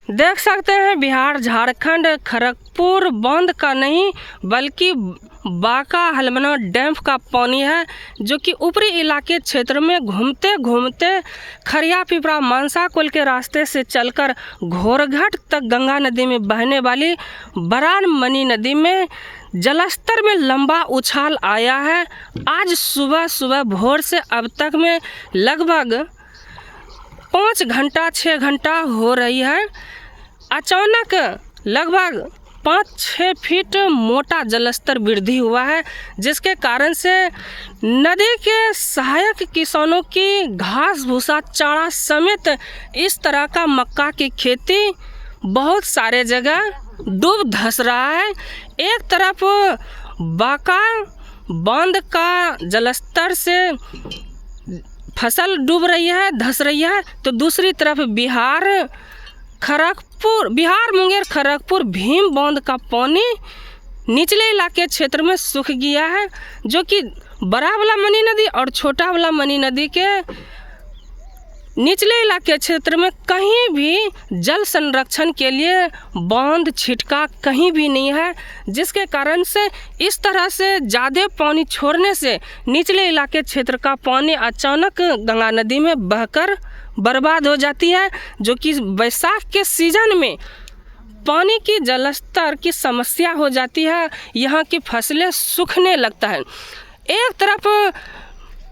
देख सकते हैं बिहार झारखंड खड़गपुर बांध का नहीं बल्कि बाका हल्मना डैम का पानी है, जो कि ऊपरी इलाके क्षेत्र में घूमते घूमते खरिया पिपरा मानसा कुल के रास्ते से चलकर घोरघट तक गंगा नदी में बहने वाली बरान मनी नदी में जलस्तर में लंबा उछाल आया है। आज सुबह सुबह भोर से अब तक में लगभग 5 घंटा 6 घंटा हो रही है। अचानक लगभग 5-6 फीट मोटा जलस्तर वृद्धि हुआ है, जिसके कारण से नदी के सहायक किसानों की घास भूसा चारा समेत इस तरह का मक्का की खेती बहुत सारे जगह डूब धंस रहा है। एक तरफ बाका बांध का जलस्तर से फसल डूब रही है, धंस रही है, तो दूसरी तरफ बिहार मुंगेर खड़गपुर भीम बांध का पानी निचले इलाके क्षेत्र में सूख गया है, जो कि बड़ा वाला मनी नदी और छोटा वाला मनी नदी के निचले इलाके क्षेत्र में कहीं भी जल संरक्षण के लिए बांध छिटका कहीं भी नहीं है, जिसके कारण से इस तरह से ज़्यादा पानी छोड़ने से निचले इलाके क्षेत्र का पानी अचानक गंगा नदी में बहकर बर्बाद हो जाती है, जो कि बैसाख के सीजन में पानी की जलस्तर की समस्या हो जाती है। यहाँ की फसलें सूखने लगता है। एक तरफ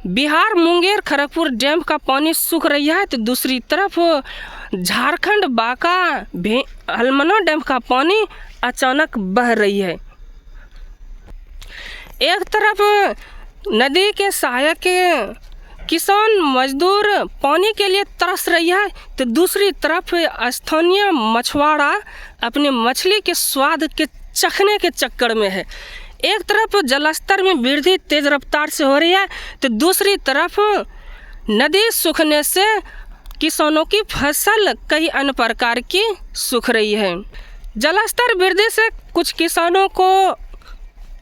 बिहार मुंगेर खड़गपुर डैम का पानी सूख रही है, तो दूसरी तरफ झारखंड बाका हल्मना डैम का पानी अचानक बह रही है। एक तरफ नदी के सहायक किसान मजदूर पानी के लिए तरस रही है, तो दूसरी तरफ स्थानीय मछुआरा अपने मछली के स्वाद के चखने के चक्कर में है। एक तरफ जलस्तर में वृद्धि तेज रफ्तार से हो रही है, तो दूसरी तरफ नदी सूखने से किसानों की फसल कई अन्य प्रकार की सूख रही है। जलस्तर वृद्धि से कुछ किसानों को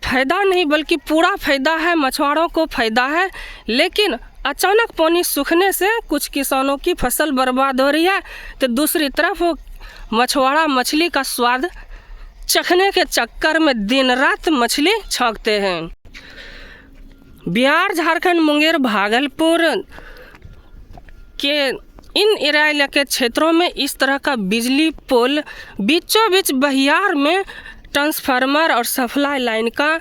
फायदा नहीं बल्कि पूरा फायदा है, मछुआरों को फायदा है, लेकिन अचानक पानी सूखने से कुछ किसानों की फसल बर्बाद हो रही है, तो दूसरी तरफ मछुआरा मछली का स्वाद चखने के चक्कर में दिन रात मछली छांकते हैं। बिहार झारखंड मुंगेर भागलपुर के इन एरिया के क्षेत्रों में इस तरह का बिजली पोल बीचों बीच बहियार में ट्रांसफार्मर और सप्लाई लाइन का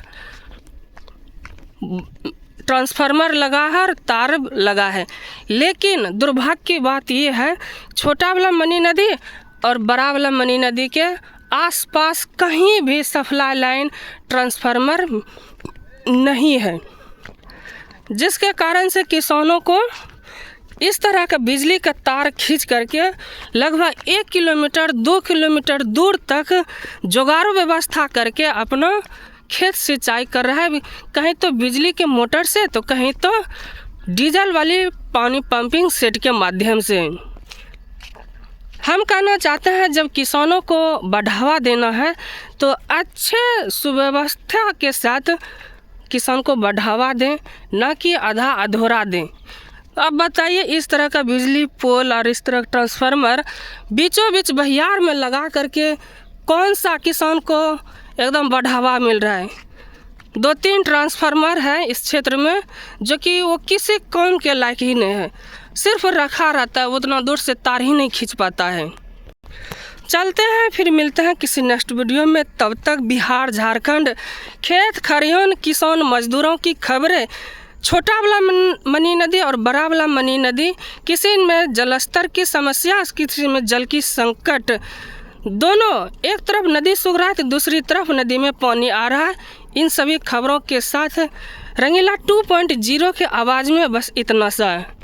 ट्रांसफार्मर लगा है और तार लगा है, लेकिन दुर्भाग्य की बात यह है छोटा वाला मनी नदी और बड़ा वाला मनी नदी के आसपास कहीं भी सप्लाई लाइन ट्रांसफार्मर नहीं है, जिसके कारण से किसानों को इस तरह का बिजली का तार खींच करके लगभग 1 किलोमीटर 2 किलोमीटर दूर तक जुगाड़ू व्यवस्था करके अपना खेत सिंचाई कर रहा है, कहीं तो बिजली के मोटर से तो कहीं तो डीजल वाली पानी पंपिंग सेट के माध्यम से। हम कहना चाहते हैं जब किसानों को बढ़ावा देना है तो अच्छे सुव्यवस्था के साथ किसान को बढ़ावा दें, न कि आधा अधूरा दें। अब बताइए इस तरह का बिजली पोल और इस तरह ट्रांसफार्मर बीचों बीच बहियार में लगा करके कौन सा किसान को एकदम बढ़ावा मिल रहा है। 2-3 ट्रांसफार्मर है इस क्षेत्र में जो कि वो किसी काम के लायक ही नहीं है, सिर्फ रखा रहता है, उतना दूर से तार ही नहीं खींच पाता है। चलते हैं, फिर मिलते हैं किसी नेक्स्ट वीडियो में। तब तक बिहार झारखंड खेत खरियान किसान मजदूरों की खबरें, छोटा वाला मनी नदी और बड़ा वाला मनी नदी, किसी में जलस्तर की समस्या, किसी में जल की संकट, दोनों एक तरफ नदी सूख रहा है तो दूसरी तरफ नदी में पानी आ रहा है। इन सभी खबरों के साथ रंगीला 2.0 के आवाज़ में बस इतना सा है।